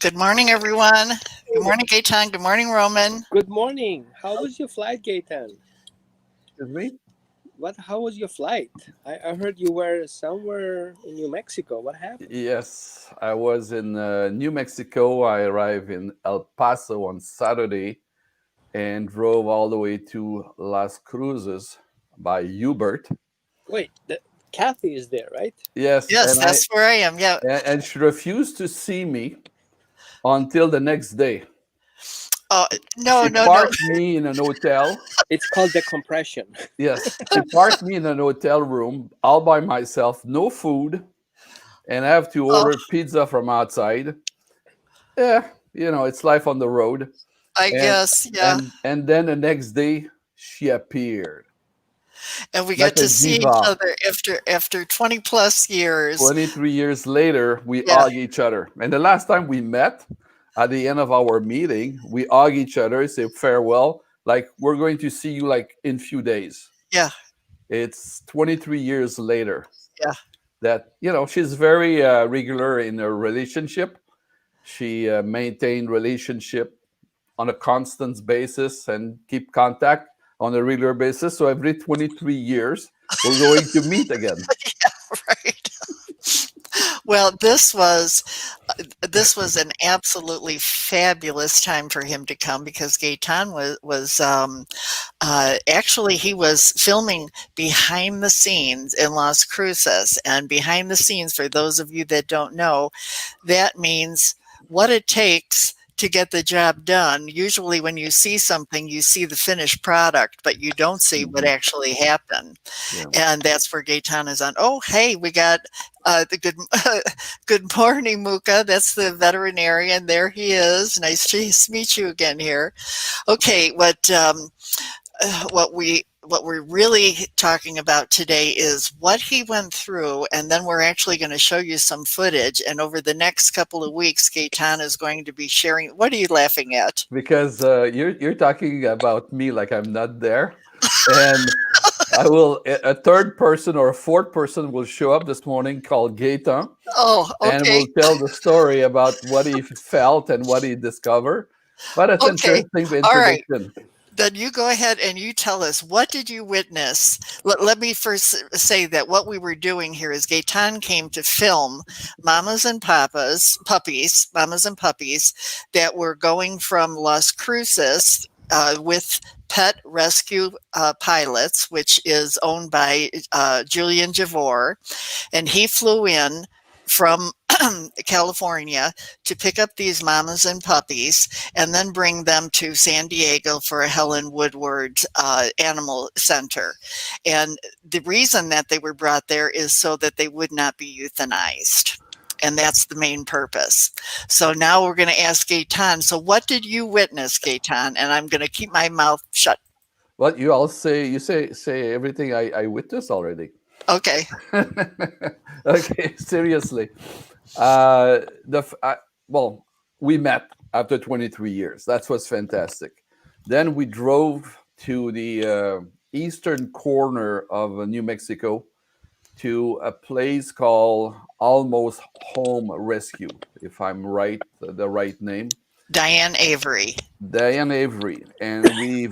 Good morning, everyone. Good morning, Gaetan. Good morning, Roman. Good morning. How was your flight, Gaetan? Excuse me? How was your flight? I heard you were somewhere in New Mexico. What happened? Yes, I was in New Mexico. I arrived in El Paso on Saturday and drove all the way to Las Cruces by Hubert. Wait, Kathy is there, right? Yes, Yes, that's where I am. Yeah. And she refused to see me until the next day. No. She parked me in an hotel. It's called decompression. Yes, she parked me in an hotel room all by myself, no food, and I have to order pizza from outside. Yeah, it's life on the road. I guess, yeah. And then the next day, she appeared. And we got to see each other after 20 plus years. 23 years later, we hug each other. And the last time we met, at the end of our meeting, we hug each other, say farewell, like we're going to see you like in a few days. Yeah. It's 23 years later. Yeah. That, she's very regular in her relationship. She maintained relationship on a constant basis and keep contact on a regular basis. So every 23 years, we're going to meet again. Yeah, right. Well, this was an absolutely fabulous time for him to come because Gaetan was actually he was filming behind the scenes in Las Cruces, and behind the scenes, for those of you that don't know, that means what it takes to get the job done. Usually when you see something, you see the finished product, but you don't see what actually happened. Yeah. And that's where Gaetan is on. Oh, hey, we got the good morning, Muka. That's the veterinarian. There he is. Nice to meet you again here. Okay, what we're really talking about today is what he went through, and then we're actually going to show you some footage. And over the next couple of weeks, Gaetan is going to be sharing. What are you laughing at? Because you're talking about me like I'm not there, and a third person or a fourth person will show up this morning called Gaetan. Oh, okay. And will tell the story about what he felt and what he discovered. But it's interesting introduction. All right. Then you go ahead and you tell us, what did you witness? Let me first say that what we were doing here is Gaetan came to film mamas and puppies that were going from Las Cruces with Pet Rescue Pilots, which is owned by Julian Javor. And he flew in from California to pick up these mamas and puppies and then bring them to San Diego for a Helen Woodward Animal Center. And the reason that they were brought there is so that they would not be euthanized. And that's the main purpose. So now we're going to ask Gaetan. So what did you witness, Gaetan? And I'm going to keep my mouth shut. Well, you all say everything I witnessed already. Okay. Okay, seriously. We met after 23 years. That was fantastic. Then we drove to the eastern corner of New Mexico to a place called Almost Home Rescue, if I'm right, the right name. Diane Avery. And we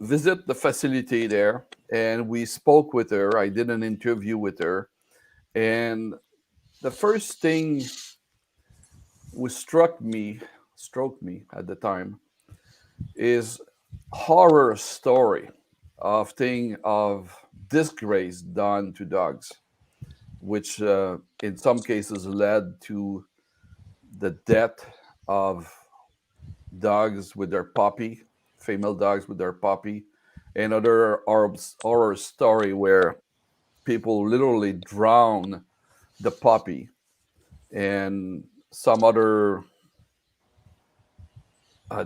visit the facility there, and we spoke with her. I did an interview with her, and the first thing which struck me at the time is horror story of disgrace done to dogs, which in some cases led to the death of dogs with their puppy, female dogs with their puppy, and other horror story where people literally drown the puppy and some other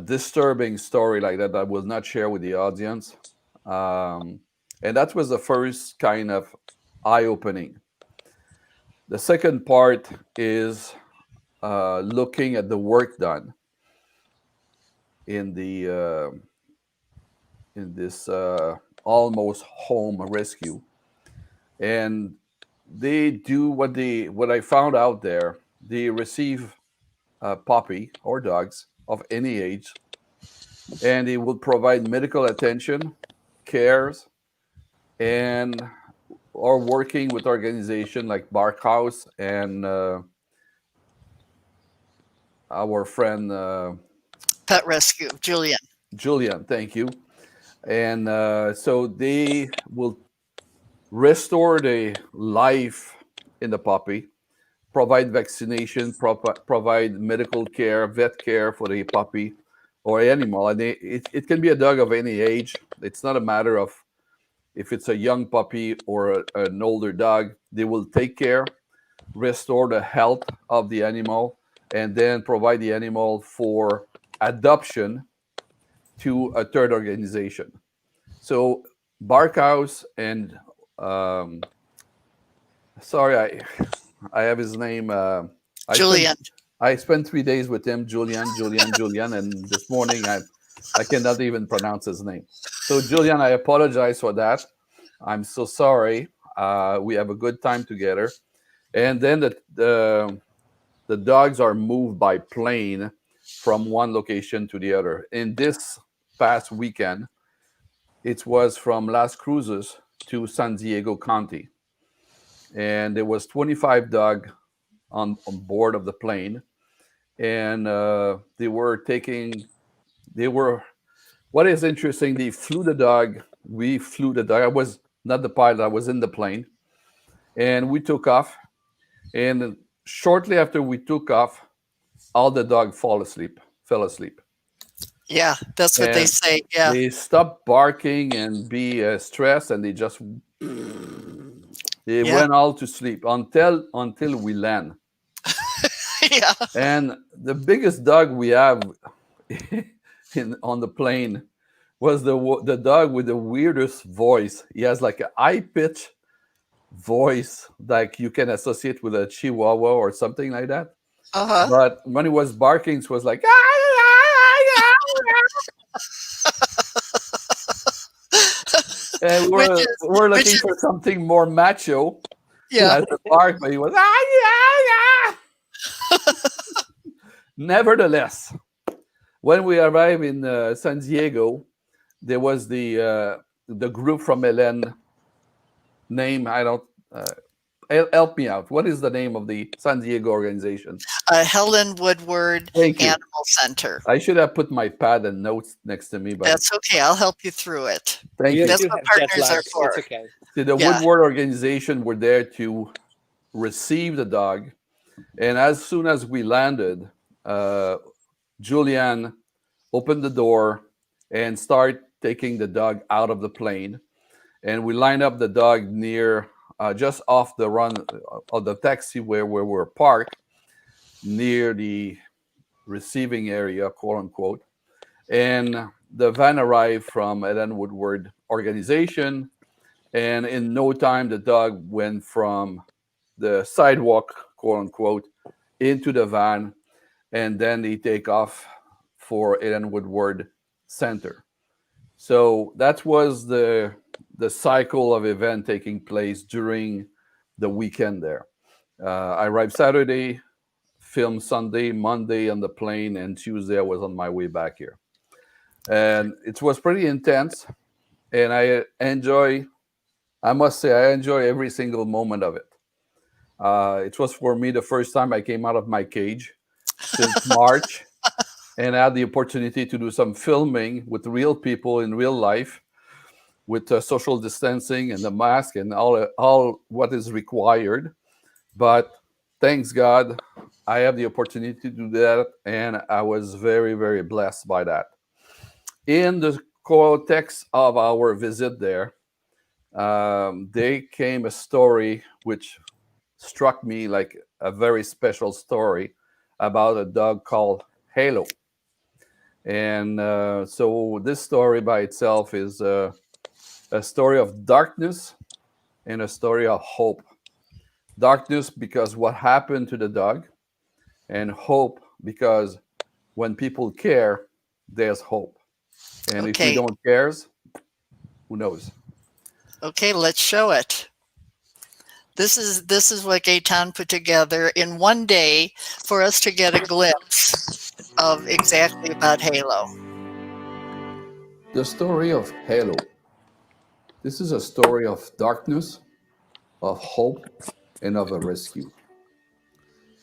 disturbing story like that I will not share with the audience. Um, and that was the first kind of eye opening. The second part is looking at the work done in the in this almost home rescue, and they do what I found out there. They receive a puppy or dogs of any age, and they will provide medical attention, cares, and are working with organization like Barkhouse and our friend Pet rescue, Julian. Julian. Thank you. And so they will restore the life in the puppy, provide vaccination, provide medical care, vet care for the puppy or animal. And it can be a dog of any age. It's not a matter of if it's a young puppy or an older dog. They will take care, restore the health of the animal, and then provide the animal for adoption to a third organization. So Barkhouse and um, sorry, I have his name. I spent Julian. I spent 3 days with him, Julian, and this morning I cannot even pronounce his name. So Julian, I apologize for that. I'm so sorry. We have a good time together, and then the dogs are moved by plane from one location to the other. In this past weekend, it was from Las Cruces to San Diego County, and there was 25 dogs on board of the plane, and they were taking. They were. What is interesting? They flew the dog. We flew the dog. I was not the pilot. I was in the plane, and we took off. And shortly after we took off, all the dog fell asleep, Yeah, that's what they and say. Yeah. they stopped barking and be stressed, and they Yeah. went all to sleep until we land. Yeah. And the biggest dog we have on the plane was the dog with the weirdest voice. He has like a high pitch voice, like you can associate with a Chihuahua or something like that. Uh-huh. But when he was barking, it was like, and Which is we're which looking is for something more macho yeah. as a bark, but he was, Nevertheless, when we arrived in San Diego, there was the group from Helen name. I don't help me out. What is the name of the San Diego organization? Helen Woodward Thank you. Animal Center. I should have put my pad and notes next to me, but That's okay. I'll help you through it. thank You you. That's still what have jet partners are lag. for. It's okay. So the Yeah. Woodward organization were there to receive the dog, and as soon as we landed, uh, Julian opened the door and start taking the dog out of the plane, and we lined up the dog near just off the run of the taxi where we were parked near the receiving area, quote unquote. And the van arrived from Helen Woodward organization, and in no time the dog went from the sidewalk, quote unquote, into the van, and then they take off for Helen Woodward Center. So that was the cycle of event taking place during the weekend there. I arrived Saturday, filmed Sunday, Monday on the plane, and Tuesday I was on my way back here. And it was pretty intense, and I must say, I enjoy every single moment of it. It was for me the first time I came out of my cage since March, and I had the opportunity to do some filming with real people in real life, with social distancing and the mask and all what is required. But thanks God, I have the opportunity to do that, and I was very, very blessed by that. In the context of our visit there, there came a story which struck me like a very special story about a dog called Halo. And so this story by itself is a story of darkness and a story of hope. Darkness because what happened to the dog, and hope because when people care, there's hope. And if we Okay, don't care, who knows? okay, let's show it. This is what Gaetan put together in one day for us to get a glimpse of exactly about Halo. The story of Halo. This is a story of darkness, of hope, and of a rescue.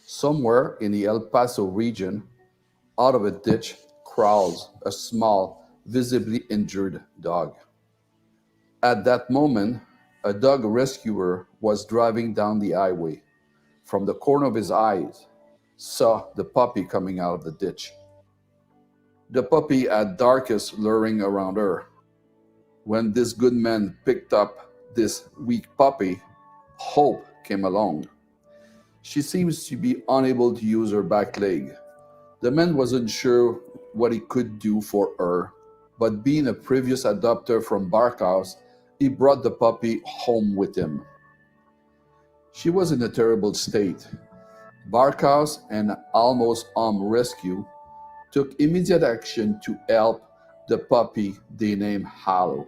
Somewhere in the El Paso region, out of a ditch crawls a small, visibly injured dog. At that moment, a dog rescuer was driving down the highway. From the corner of his eyes, saw the puppy coming out of the ditch. The puppy had darkness luring around her. When this good man picked up this weak puppy, Hope came along. She seems to be unable to use her back leg. The man wasn't sure what he could do for her, but being a previous adopter from Barkhouse, he brought the puppy home with him. She was in a terrible state. Barkhouse and Almost Armed Rescue took immediate action to help the puppy they named Halo.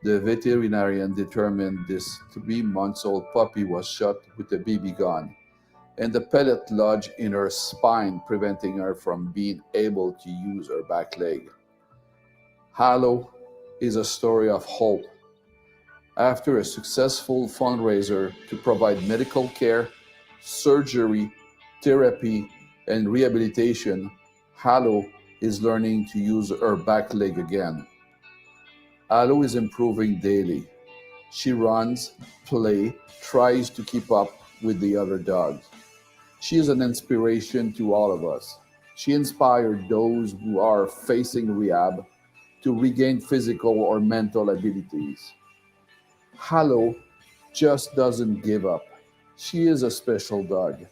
The veterinarian determined this 3-month-old puppy was shot with a BB gun, and the pellet lodged in her spine, preventing her from being able to use her back leg. Halo is a story of hope. After a successful fundraiser to provide medical care, surgery, therapy, and rehabilitation, Halo is learning to use her back leg again. Halo is improving daily. She runs, plays, tries to keep up with the other dogs. She is an inspiration to all of us. She inspired those who are facing rehab to regain physical or mental abilities. Halo just doesn't give up. She is a special dog.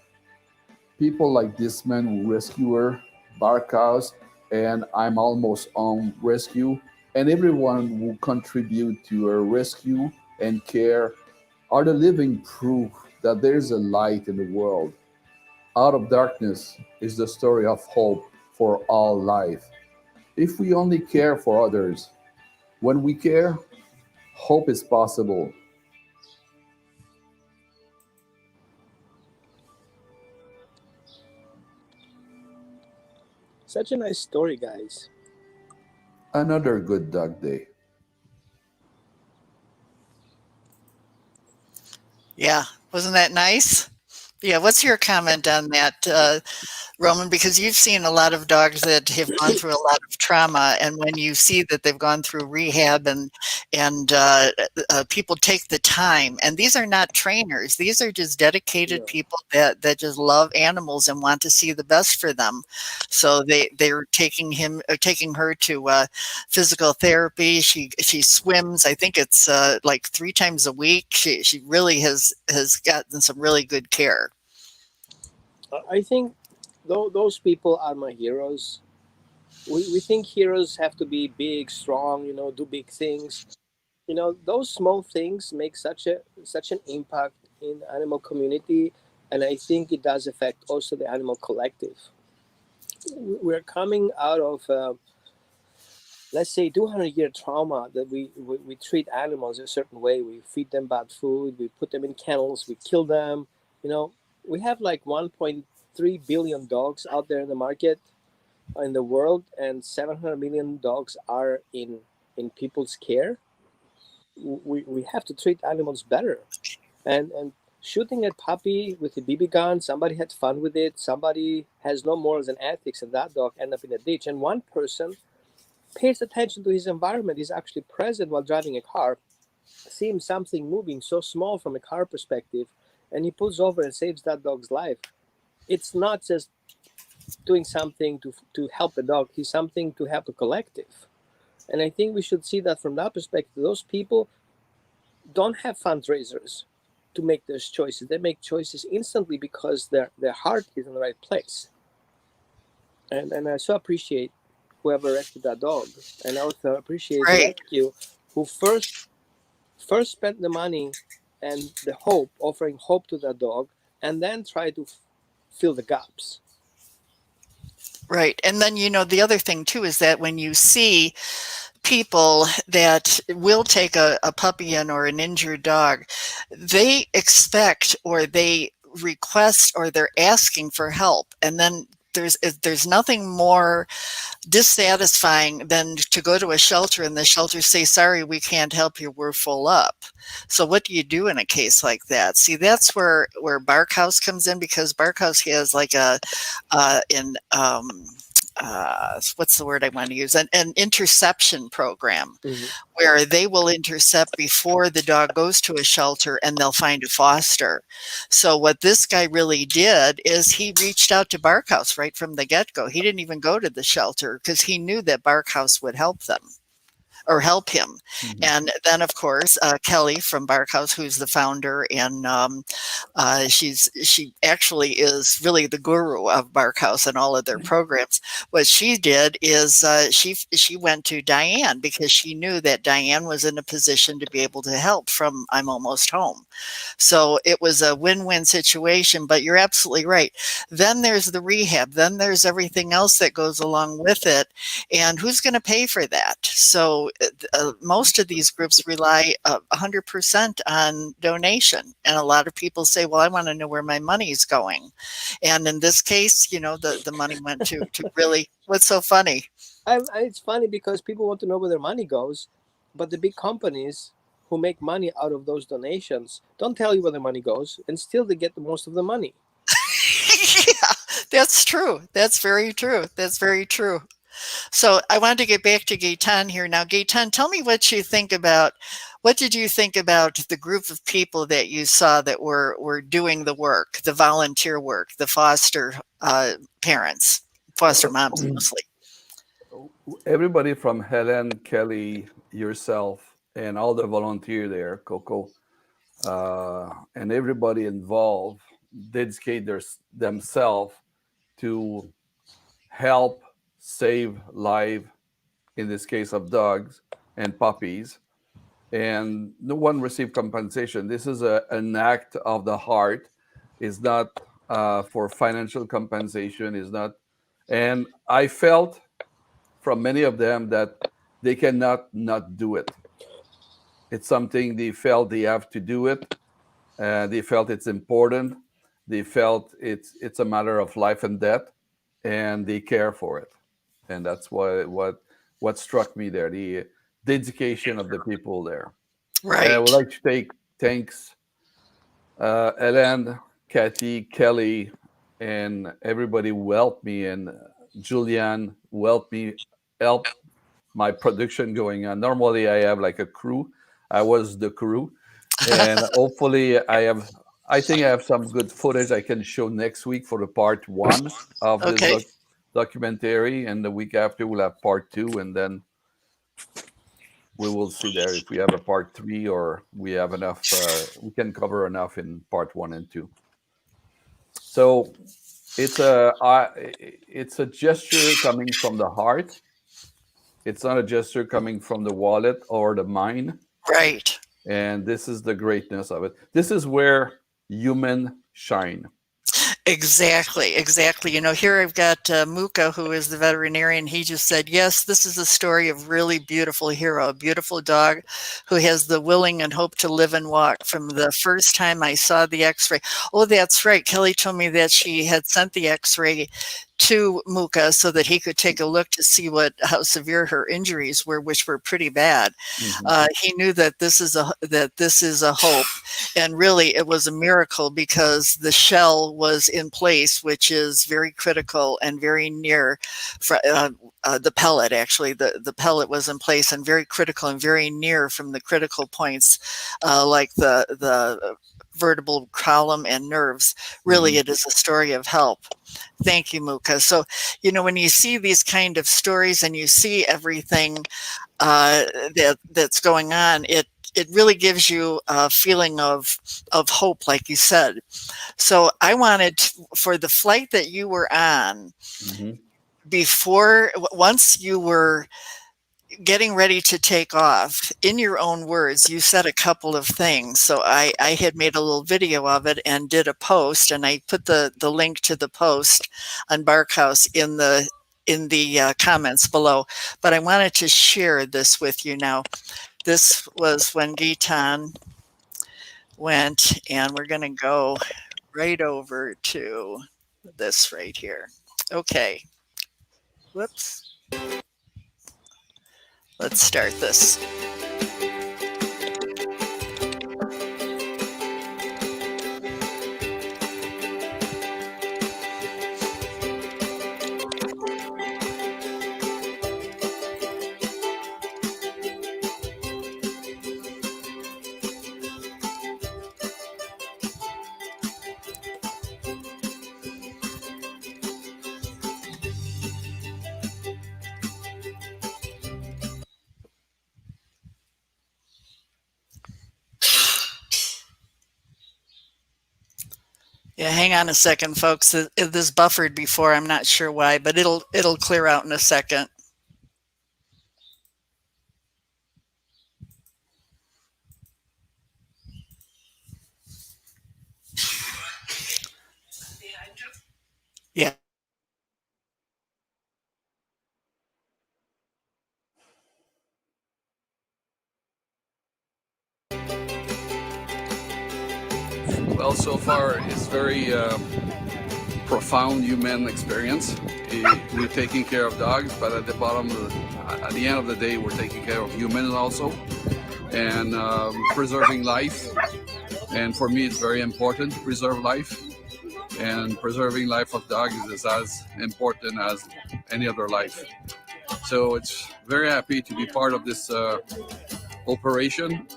People like this man who rescue her, Barkhouse, and I'm Almost on Rescue, and everyone who contribute to her rescue and care are the living proof that there's a light in the world. Out of darkness is the story of hope for all life. If we only care for others, when we care, hope is possible. Such a nice story, guys. Another good dog day. Yeah, wasn't that nice? Yeah, what's your comment on that, Roman? Because you've seen a lot of dogs that have gone through a lot of trauma, and when you see that they've gone through rehab and people take the time, and these are not trainers; these are just dedicated Yeah. people that just love animals and want to see the best for them. So they're taking her to physical therapy. She swims. I think it's like 3 times a week. She really has gotten some really good care. I think those people are my heroes. We think heroes have to be big, strong, do big things. Those small things make such an impact in the animal community, and I think it does affect also the animal collective. We're coming out of let's say 200-year trauma that we treat animals a certain way. We feed them bad food, we put them in kennels, we kill them. you know we have like 1.3 billion dogs out there in the market, in the world, and 700 million dogs are in people's care. We have to treat animals better. And shooting a puppy with a BB gun, somebody had fun with it, somebody has no morals and ethics, and that dog end up in a ditch, and one person pays attention to his environment, is actually present while driving a car, seeing something moving so small from a car perspective, and he pulls over and saves that dog's life. It's not just doing something to help a dog, he's something to help a collective. And I think we should see that from that perspective. Those people don't have fundraisers. to make those choices. They make choices instantly because their heart is in the right place. And I so appreciate whoever rescued that dog, and I also appreciate the Right. rescue who first spent the money and the hope, offering hope to that dog, and then try to fill the gaps. Right. And then, the other thing too is that when you see people that will take a puppy in or an injured dog, they expect or they request or they're asking for help. And then there's nothing more dissatisfying than to go to a shelter and the shelter say, sorry, we can't help you, we're full up. So what do you do in a case like that? See, that's where Barkhouse comes in, because Barkhouse has like what's the word I want to use? An interception program Mm-hmm. where they will intercept before the dog goes to a shelter and they'll find a foster. So what this guy really did is he reached out to Barkhouse right from the get-go. He didn't even go to the shelter because he knew that Barkhouse would help them or help him. Mhm. And then, of course, Kelly from Barkhouse, who's the founder, and she actually is really the guru of Barkhouse and all of their programs. What she did is she went to Diane because she knew that Diane was in a position to be able to help from I'm Almost Home. So it was a win-win situation, but you're absolutely right. Then there's the rehab, then there's everything else that goes along with it. And who's going to pay for that? So most of these groups rely 100% on donation. And a lot of people say, well, I want to know where my money's going. And in this case, the money went to really, what's so funny? It's funny because people want to know where their money goes, but the big companies who make money out of those donations don't tell you where the money goes, and still they get the most of the money. Yeah, that's true. That's very true. That's very true. So I wanted to get back to Gaetan here. Now, Gaetan, tell me what did you think about the group of people that you saw that were doing the work, the volunteer work, the foster parents, foster moms mostly? Everybody from Helen, Kelly, yourself, and all the volunteer there, Coco, and everybody involved dedicate themselves to help save life, in this case of dogs and puppies, and no one received compensation. This is an act of the heart. It's not for financial compensation. Is not, and I felt from many of them that they cannot not do it. It's something they felt they have to do it. They felt it's important. They felt it's a matter of life and death, and they care for it. And that's what struck me there, the dedication of the people there. And I would Right. like to take thanks Ellen, Kathy, Kelly, and everybody who helped me, and Julian who help my production going on. Normally, I have like a crew. I was the crew, and hopefully, I think I have some good footage I can show next week for the part one of this Okay. documentary, and the week after we'll have part two, and then we will see there if we have a part three or we have enough. We can cover enough in part one and two. So it's a gesture coming from the heart. It's not a gesture coming from the wallet or the mind. Right. And this is the greatness of it. This is where human shine. Exactly, exactly. Here I've got Muka, who is the veterinarian. He just said, yes, this is a story of really beautiful hero, a beautiful dog who has the willing and hope to live and walk from the first time I saw the x-ray. Oh, that's right. Kelly told me that she had sent the x-ray to Muka so that he could take a look to see how severe her injuries were, which were pretty bad. Mhm. He knew that this is a hope, and really it was a miracle because the shell was in place, which is very critical and very near the pellet. Actually, the pellet was in place and very critical and very near from the critical points, like the vertebral column and nerves. Really, Mhm. it is a story of help. Thank you, Muka. So, when you see these kind of stories and you see everything that's going on, it it really gives you a feeling of hope, like you said. So I wanted for the flight that you were on, Hmm. once you were getting ready to take off, in your own words, you said a couple of things. So I had made a little video of it and did a post, and I put the link to the post on Barkhouse in the comments below. But I wanted to share this with you now. This was when Gaetan went, and we're going to go right over to this right here. Okay. Whoops. Let's start this. Yeah, hang on a second, folks. This buffered before. I'm not sure why, but it'll clear out in a second. Yeah. Well, so far it's very profound human experience. We're taking care of dogs, but at the bottom, at the end of the day, we're taking care of humans also, and preserving life. And for me, it's very important to preserve life. And preserving life of dogs is as important as any other life. So it's very happy to be part of this operation.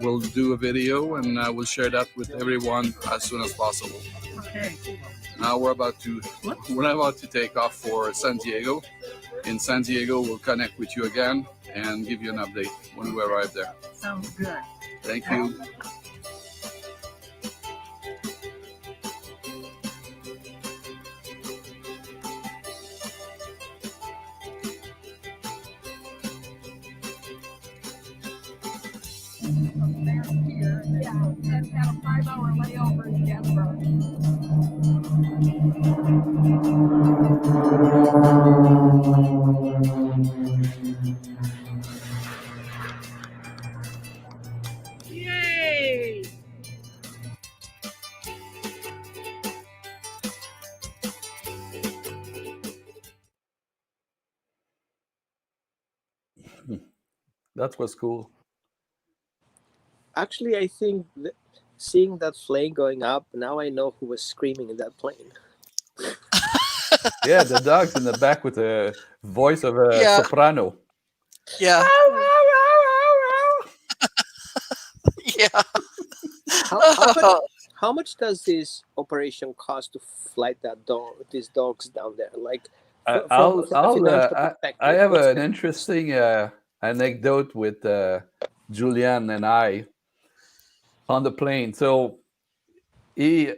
We'll do a video and we'll share that with everyone as soon as possible. Okay. Now we're about to take off for San Diego. In San Diego, we'll connect with you again and give you an update when we arrive there. Sounds good. Thank you. And had a 5-hour layover in Denver. Yay! That was cool. Actually, I think that seeing that plane going up, now I know who was screaming in that plane. Yeah, the dog's in the back with the voice of a Yeah. soprano. Yeah. Yeah. How much does this operation cost to flight these dogs down there? Like from a financial perspective, I have what's an the interesting anecdote with Julian and I on the plane. So he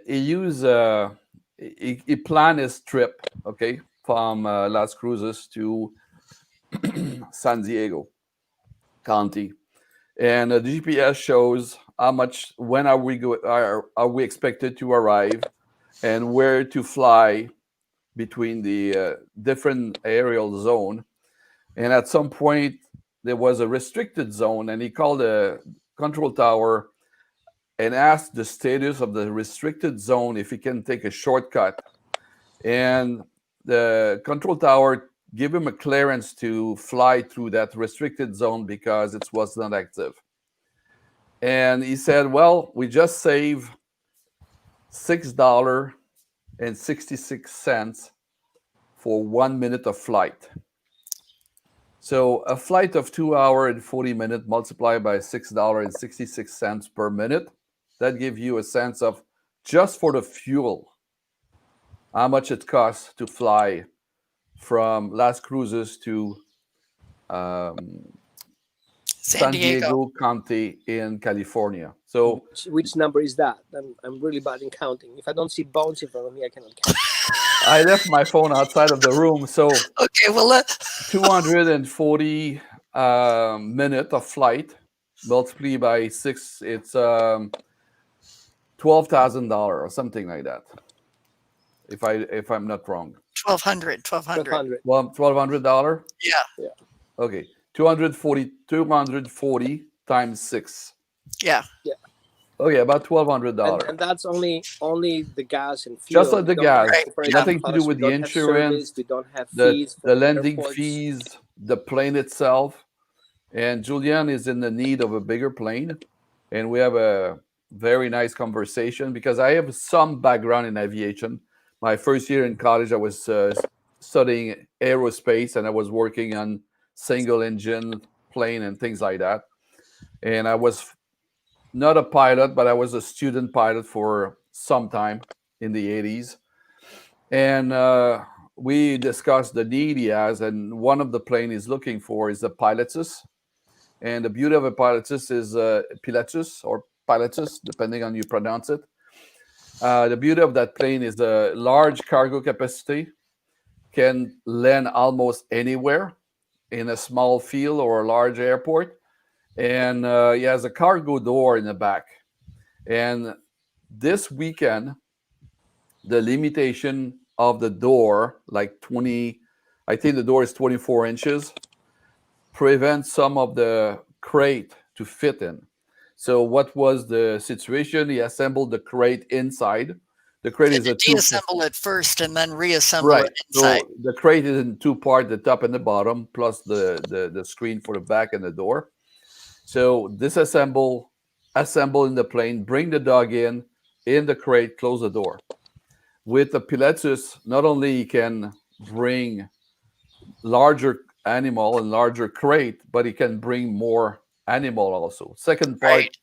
planned his trip, okay, from Las Cruces to San Diego County, and the GPS shows how much when are we expected to arrive, and where to fly between the different aerial zone. And at some point there was a restricted zone, and he called the control tower and asked the status of the restricted zone if he can take a shortcut. And the control tower gave him a clearance to fly through that restricted zone because it was not active. And he said, well, we just saved $6.66 for 1 minute of flight. So a flight of 2 hours and 40 minutes multiplied by $6.66 per minute, that gives you a sense of, just for the fuel, how much it costs to fly from Las Cruces to San San Diego. Diego County in California. So Which number is that? I'm really bad in counting. If I don't see bones in front of me, I cannot count. I left my phone outside of the room. So Okay, well, 240 minute of flight multiplied by 6, it's $12,000 or something like that. If I'm not wrong. 1,200. 1200. Well, $1,200. Yeah. Yeah. Okay, 240 times 6. Yeah. Okay, about $1,200. And that's only the gas and fuel. Just like the We don't gas, have operating nothing to do costs, with we the don't have insurance, service, we don't have the fees for the landing airports. fees, the plane itself. And Julian is in the need of a bigger plane, and we have a very nice conversation because I have some background in aviation. My first year in college, I was studying aerospace, and I was working on single engine plane and things like that. And I was not a pilot, but I was a student pilot for some time in the 80s. And we discussed the need he has, and one of the plane he's looking for is the Pilatus. And the beauty of a Pilatus is Pilatus or Pilatus, depending on you pronounce it. The beauty of that plane is the large cargo capacity, can land almost anywhere in a small field or a large airport. And he has a cargo door in the back. And this weekend, the limitation of the door, like 20, I think the door is 24 inches, prevents some of the crate to fit in. So what was the situation? He assembled the crate inside. The crate is a two. Deassemble it first and then reassemble Right. it inside. So the crate is in two parts, the top and the bottom, plus the screen for the back and the door. So disassemble, assemble in the plane, bring the dog in the crate, close the door. With the Pilatus, not only he can bring larger animal and larger crate, but he can bring more animal also. Second part,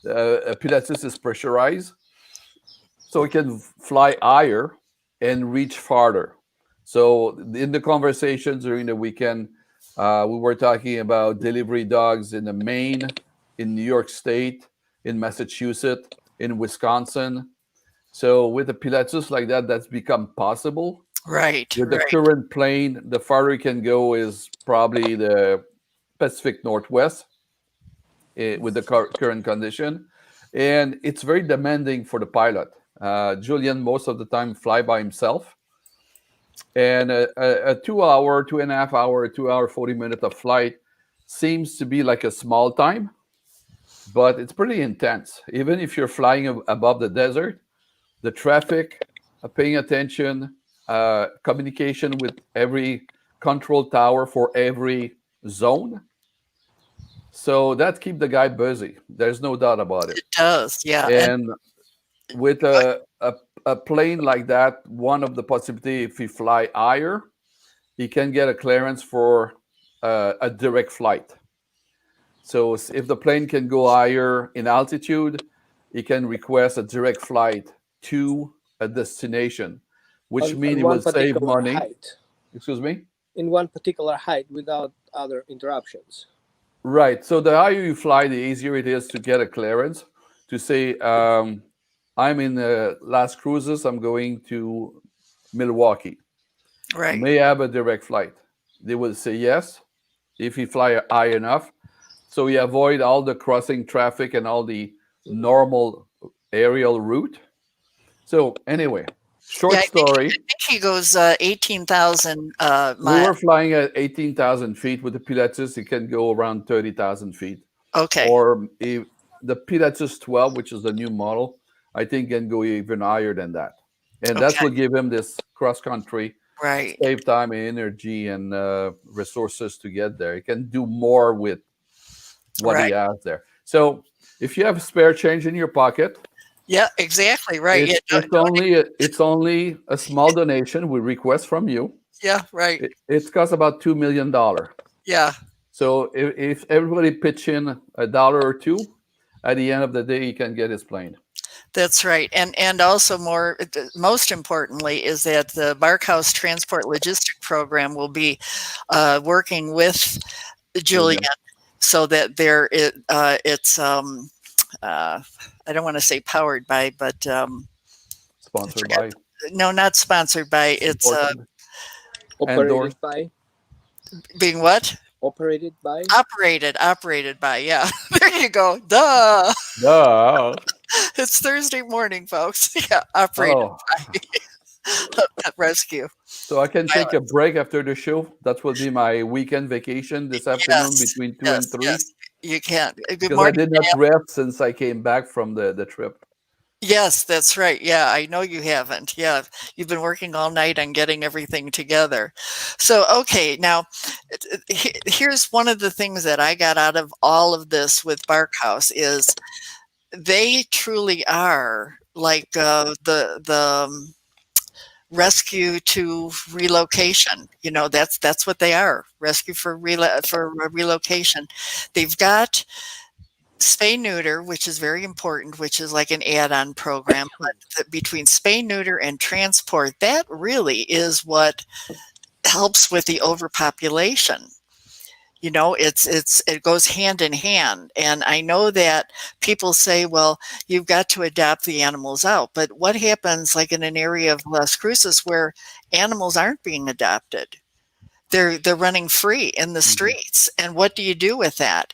Right. Pilatus is pressurized, so it can fly higher and reach farther. So in the conversations during the weekend, we were talking about delivery dogs in the Maine, in New York State, in Massachusetts, in Wisconsin. So with a Pilatus like that, that's become possible. Right. With the Right. current plane, the farther you can go is probably the Pacific Northwest with the current condition. And it's very demanding for the pilot. Julian, most of the time, fly by himself. And a 2 hour, 2.5 hour, 2 hour, 40 minutes of flight seems to be like a small time, but it's pretty intense. Even if you're flying above the desert, the traffic, paying attention, communication with every control tower for every zone. So that keeps the guy busy. There's no doubt about it. It does. Yeah. And with a plane like that, one of the possibility, if he fly higher, he can get a clearance for a direct flight. So if the plane can go higher in altitude, he can request a direct flight to a destination, which means he will save money. Height. Excuse me? In one particular height without other interruptions. Right. So the higher you fly, the easier it is to get a clearance to say, I'm in Las Cruces, I'm going to Milwaukee. Right. May I have a direct flight? They will say yes if you fly high enough. So you avoid all the crossing traffic and all the normal aerial route. So anyway, short story. I think he goes 18,000 miles. We were flying at 18,000 feet. With the Pilatus, it can go around 30,000 feet. Okay. Or the Pilatus 12, which is the new model, I think can go even higher than that. And that's what give him this cross country, right, save time and energy and resources to get there. He can do more with what he has there. So if you have spare change in your pocket, yeah, exactly right. It's only a small donation we request from you. Yeah, right. It costs about $2 million. Yeah. So if everybody pitch in $1 or $2, at the end of the day, he can get his plane. That's right. And also most importantly is that the Barkhouse Transport Logistic Program will be working with Julian so that it's I don't want to say powered by, but I Sponsored forget. by, No, not sponsored by. It's supported, Operated endorsed. by, being what? operated by. Operated by. Yeah, there you go. Duh. No. It's Thursday morning, folks. Yeah, operated Oh, pet rescue. so I can take Pilot. a break after the show. That will be my weekend vacation this afternoon Yes, between two and yes, three yes. You can. Good because I morning. did not rest since I came back from the trip. Yes, that's right. Yeah, I know you haven't. Yeah, you've been working all night on getting everything together. So, okay, now here's one of the things that I got out of all of this with Barkhouse is they truly are like the rescue to relocation. You know, that's what they are. Rescue for relocation. They've got spay neuter, which is very important, which is like an add-on program. But between spay neuter and transport, that really is what helps with the overpopulation. You know, it goes hand in hand. And I know that people say, well, you've got to adopt the animals out. But what happens like in an area of Las Cruces where animals aren't being adopted? They're running free in the Mhm. streets. And what do you do with that?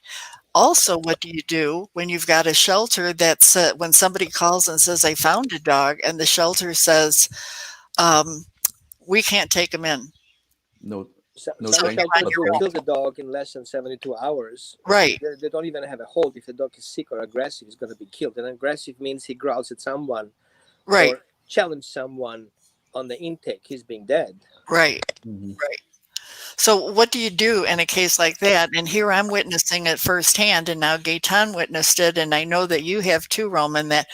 Also, what do you do when you've got a shelter that's when somebody calls and says, I found a dog, and the shelter says, um, we can't take him in. No, no So Some thanks, you're on shelters but your will own. kill thanks. the dog in less than 72 hours. Right, They don't even have a hold. If the dog is sick or aggressive, he's going to be killed. And aggressive means he growls at someone right, or challenge someone on the intake. He's being dead. right. Mhm. So what do you do in a case like that? And here I'm witnessing it firsthand, and now Gaetan witnessed it, and I know that you have too, Roman, that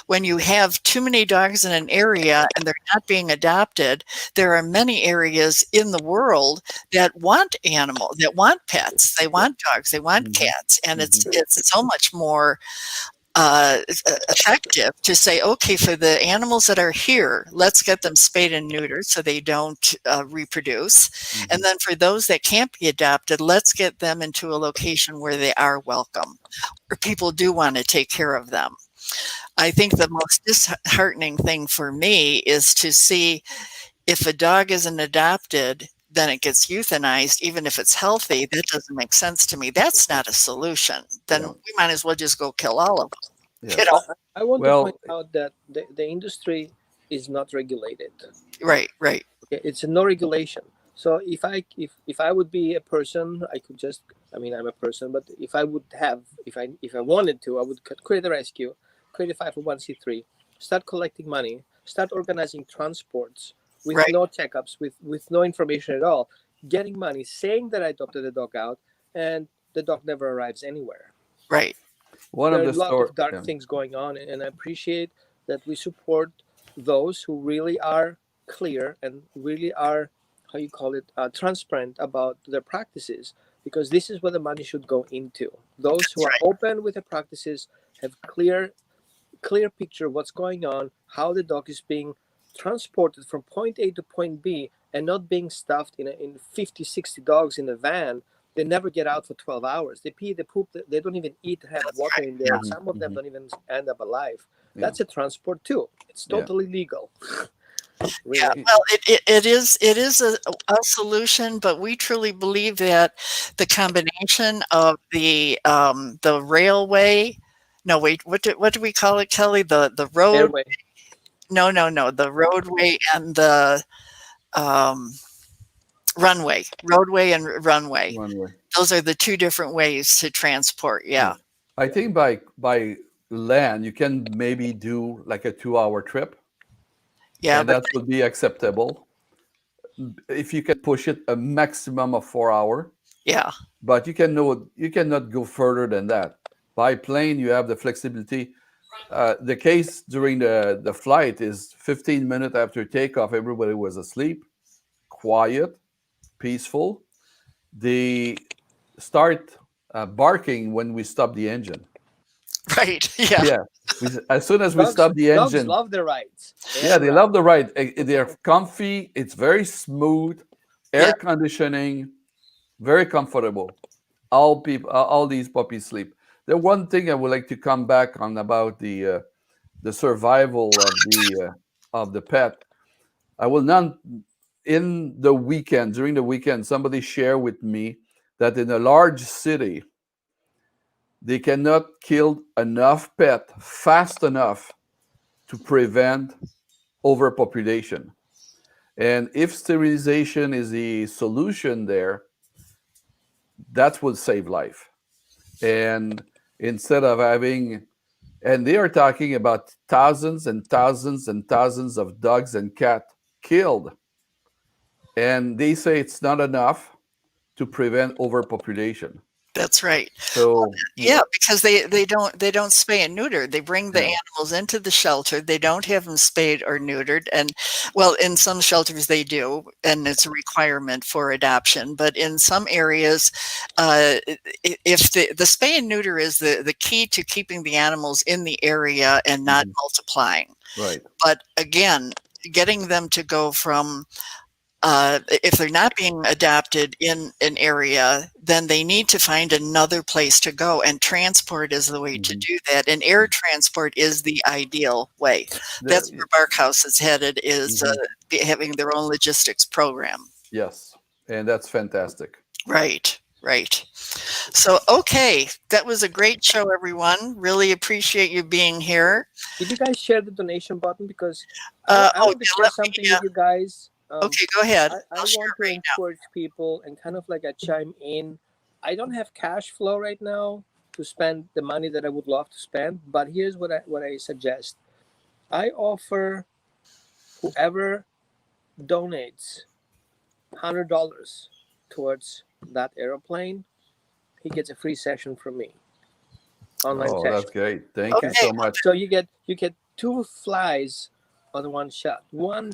when you have too many dogs in an area and they're not being adopted, there are many areas in the world that want pets. They want dogs, they want Mhm. cats, and Mhm. it's so much more effective to say, okay, for the animals that are here, let's get them spayed and neutered so they don't reproduce. And Mhm. then for those that can't be adopted, let's get them into a location where they are welcome, where people do want to take care of them. I think the most disheartening thing for me is to see if a dog isn't adopted, then it gets euthanized, even if it's healthy. That doesn't make sense to me. That's not a solution. Then Yeah. we might as well just go kill all of them. Yeah. You know, I want to point Well, out that the industry is not regulated. right, right, Okay, it's no regulation. So if I would be a person, I could just, I mean, I'm a person, but if I would have, if I wanted to, I would create a rescue, create a 501c3, start collecting money, start organizing transports with right, no checkups, with no information at all, getting money, saying that I adopted the dog out, and the dog never arrives anywhere. right. one There of are a the lot story. of dark Yeah. things going on, and I appreciate that we support those who really are clear and really are, how you call it, transparent about their practices, because this is what the money should go into. Those who That's are right. open with the practices, have clear picture what's going on, how the dog is being transported from point A to point B, and not being stuffed in 50, 60 dogs in a van. They never get out for 12 hours. They pee, they poop, they don't even eat, have That's water right. in there. Yeah, And Mhm. some of them Mhm. don't even end up alive. Yeah. That's a transport too. It's Yeah. totally legal, yeah. really. Well, it is a solution, but we truly believe that the combination of the railway. No, wait. What do we call it, Kelly? The road? Airway. No, no, no. The roadway and the um, roadway and runway. One way. Those are the two different ways to transport. Yeah. Yeah, I think by land you can maybe do like a 2 hour trip, yeah, and but that would be acceptable if you can push it a maximum of 4 hour. yeah, But you cannot go further than that. By plane, you have the flexibility. The case during the flight is 15 minutes after takeoff, everybody was asleep, quiet, peaceful. They start barking when we stop the engine. right. Yeah, Yeah, as soon as we Dogs, stop the dogs engine, love the rides. They yeah, have they rides. love the ride. They're comfy. It's very smooth, yeah. air conditioning, very comfortable. all these puppies sleep. The one thing I would like to come back on about the survival of the pet. I will not in the weekend during the weekend. Somebody share with me that in a large city they cannot kill enough pet fast enough to prevent overpopulation. And if sterilization is the solution there, that will save life. And instead of having, and they are talking about thousands and thousands and thousands of dogs and cats killed. And they say it's not enough to prevent overpopulation. That's right. So, Yeah, because they don't spay and neuter. They bring the yeah. animals into the shelter. They don't have them spayed or neutered. And well, in some shelters they do, and it's a requirement for adoption. But in some areas, if the spay and neuter is the key to keeping the animals in the area and not multiplying. Right. But again, getting them to go from if they're not being adopted in an area, then they need to find another place to go, and transport is the way to do that. And air transport is the ideal way. That's where Barkhouse is headed, is having their own logistics program. Yes, and that's fantastic. Right, right. So, okay, that was a great show, everyone. Really appreciate you being here. Did you guys share the donation button? Because I want to share something with you guys. Okay, go ahead. I want to encourage people and kind of like a chime in. I don't have cash flow right now to spend the money that I would love to spend, but here's what I suggest. I offer whoever donates $100 towards that airplane, he gets a free session from me. Online session. That's great. Thank you so much. So you get 2 flies on one shot. One,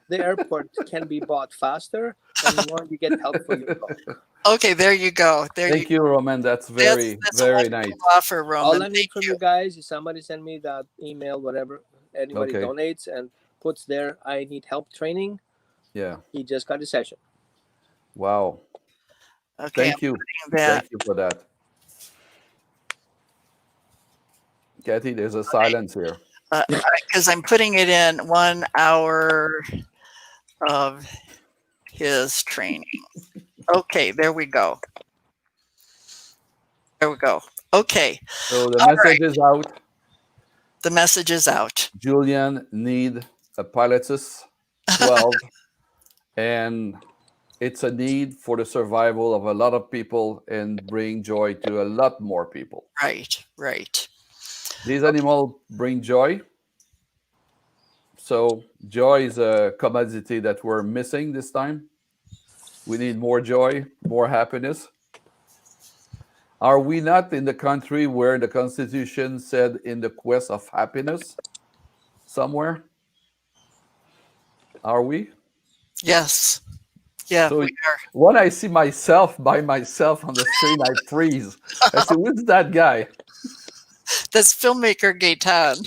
the airport can be bought faster, and one, you get help for your dog. Okay, there you go. Thank you, Roman. That's very nice. Offer, Roman. All I need from you guys is somebody send me that email, whatever anybody donates, and puts there, I need help training. Yeah. He just got a session. Wow. Okay, Thank you. Thank you for that. Kathy, there's a silence here. Because I'm putting it in 1 hour of his training. Okay, there we go. There we go. Okay. So the message is out. The message is out. Julian need a pilotus 12, and it's a need for the survival of a lot of people and bring joy to a lot more people. Right, right. These animals bring joy. So joy is a commodity that we're missing this time. We need more joy, more happiness. Are we not in the country where the Constitution said in the quest of happiness somewhere? Are we? Yes. Yeah, so we are. When I see myself by myself on the screen, I freeze. I say, who's that guy? That's filmmaker Gaetan.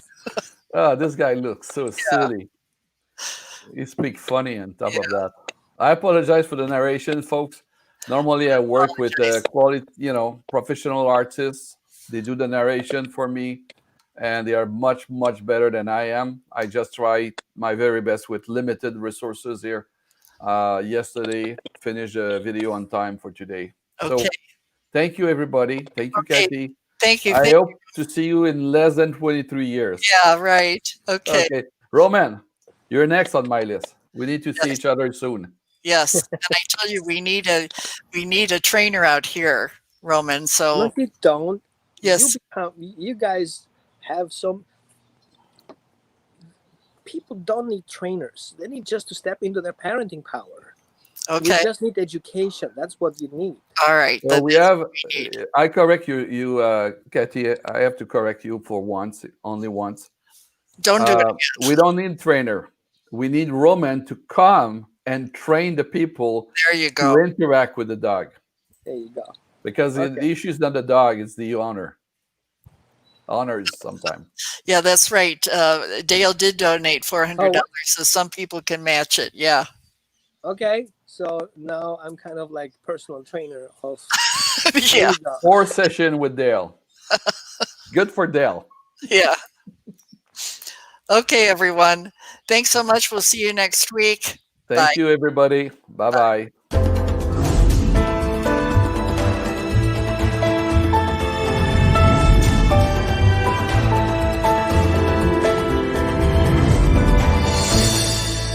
Oh, this guy looks so silly. He speaks funny on top of that. I apologize for the narration, folks. Normally, I work with quality, professional artists. They do the narration for me, and they are much, much better than I am. I just try my very best with limited resources here. Yesterday, finished a video on time for today. Okay. So, thank you, everybody. Thank you, Kathy. Thank you. I hope to see you in less than 23 years. Yeah, right. Okay. Roman, you're next on my list. We need to see each other soon. Yes, and I tell you, we need a trainer out here, Roman. So if you don't, yes, you guys have some people don't need trainers. They need just to step into their parenting power. Okay. You just need education. That's what you need. All right. So I correct you, Kathy. I have to correct you for once, only once. Don't do it again. We don't need trainer. We need Roman to come and train the people to interact with the dog. There you go. Because the issue is not the dog, it's the owner. Owners sometimes. Yeah, that's right. Dale did donate $400, so some people can match it. Yeah. Okay. So now I'm kind of like personal trainer of Yeah, many dogs. 4 session with Dale. Good for Dale. yeah. Okay, everyone. Thanks so much. We'll see you next week. Bye. Thank you, everybody. Bye bye.